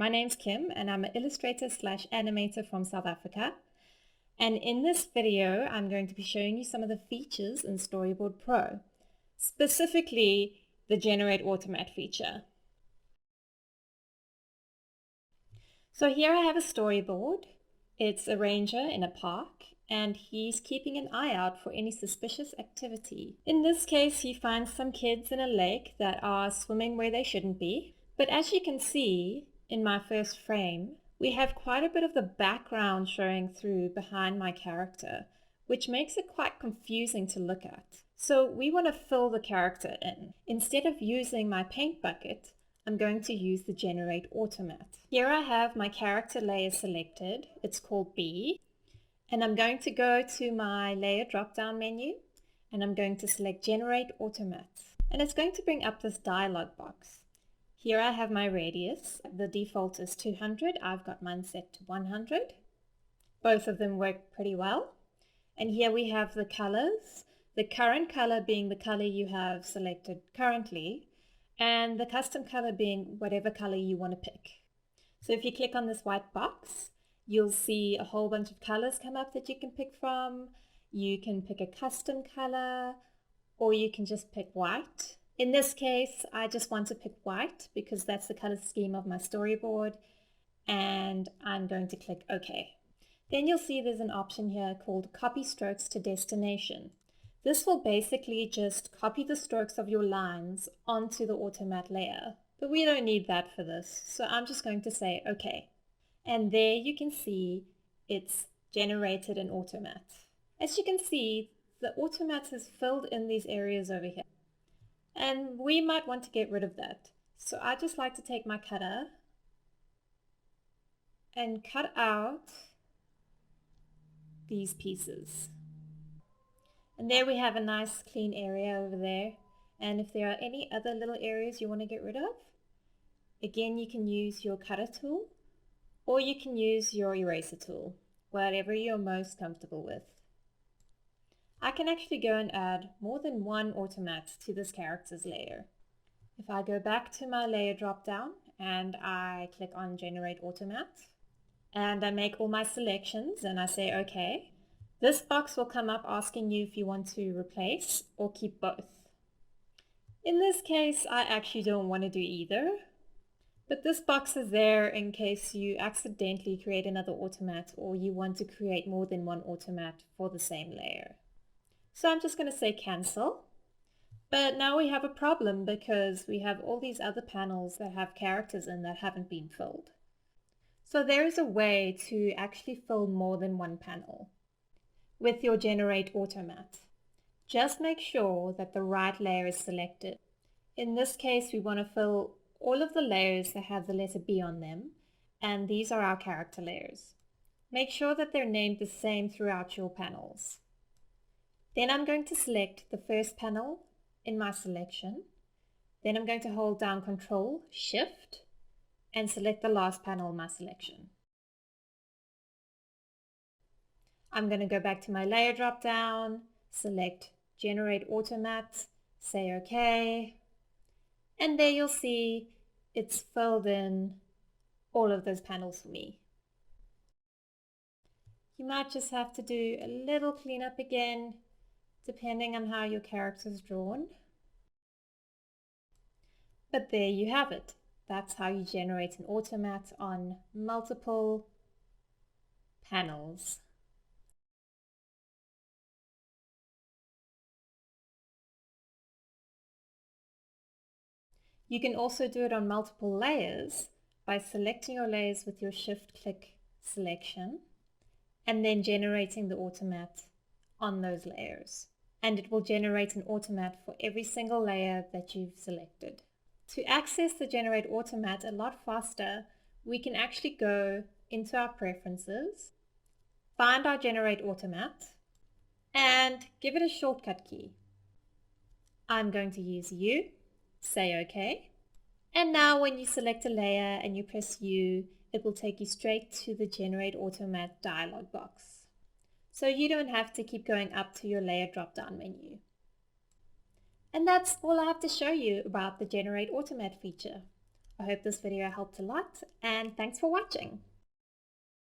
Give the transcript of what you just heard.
my name's Kim and I'm an illustrator slash animator from South Africa. And in this video, I'm going to be showing you some of the features in Storyboard Pro, specifically the Generate AutoMatte feature. So here I have a storyboard. It's a ranger in a park and he's keeping an eye out for any suspicious activity. In this case, he finds some kids in a lake that are swimming where they shouldn't be. But as you can see in my first frame, we have quite a bit of the background showing through behind my character, which makes it quite confusing to look at. So we want to fill the character in. Instead of using my paint bucket, I'm going to use the Generate AutoMatte. Here I have my character layer selected. It's called B. And I'm going to go to my layer drop-down menu and I'm going to select Generate AutoMatte. And it's going to bring up this dialog box. Here I have my radius. The default is 200. I've got mine set to 100. Both of them work pretty well. And here we have the colors. The current color being the color you have selected currently, and the custom color being whatever color you want to pick. So if you click on this white box, you'll see a whole bunch of colors come up that you can pick from. You can pick a custom color, or you can just pick white. In this case, I just want to pick white because that's the color scheme of my storyboard, and I'm going to click OK. Then you'll see there's an option here called Copy Strokes to Destination. This will basically just copy the strokes of your lines onto the AutoMatte layer, but we don't need that for this, so I'm just going to say OK. And there you can see it's generated an AutoMatte. As you can see, the AutoMatte has filled in these areas over here, and we might want to get rid of that. So I just like to take my cutter and cut out these pieces. And there we have a nice clean area over there. And if there are any other little areas you want to get rid of, again, you can use your cutter tool or you can use your eraser tool, whatever you're most comfortable with. I can actually go and add more than one AutoMatte to this character's layer. If I go back to my layer drop down and I click on Generate AutoMatte and I make all my selections and I say OK, this box will come up asking you if you want to replace or keep both. In this case, I actually don't want to do either, but this box is there in case you accidentally create another AutoMatte or you want to create more than one AutoMatte for the same layer. So I'm just going to say cancel. But now we have a problem because we have all these other panels that have characters in that haven't been filled. So there is a way to actually fill more than one panel with your Generate AutoMatte. Just make sure that the right layer is selected. In this case, we want to fill all of the layers that have the letter B on them, and these are our character layers. Make sure that they're named the same throughout your panels. Then I'm going to select the first panel in my selection. Then I'm going to hold down Control, Shift, and select the last panel in my selection. I'm going to go back to my layer drop down, select Generate AutoMatte, say OK, and there you'll see it's filled in all of those panels for me. You might just have to do a little cleanup again, depending on how your character's drawn. But there you have it. That's how you generate an AutoMatte on multiple panels. You can also do it on multiple layers by selecting your layers with your shift-click selection and then generating the AutoMatte on those layers. And it will generate an AutoMatte for every single layer that you've selected. To access the Generate AutoMatte a lot faster, we can actually go into our preferences, find our Generate AutoMatte, and give it a shortcut key. I'm going to use U. Say OK. And now when you select a layer and you press U, it will take you straight to the Generate AutoMatte dialog box. So you don't have to keep going up to your layer drop-down menu. And that's all I have to show you about the Generate AutoMatte feature. I hope this video helped a lot, and thanks for watching.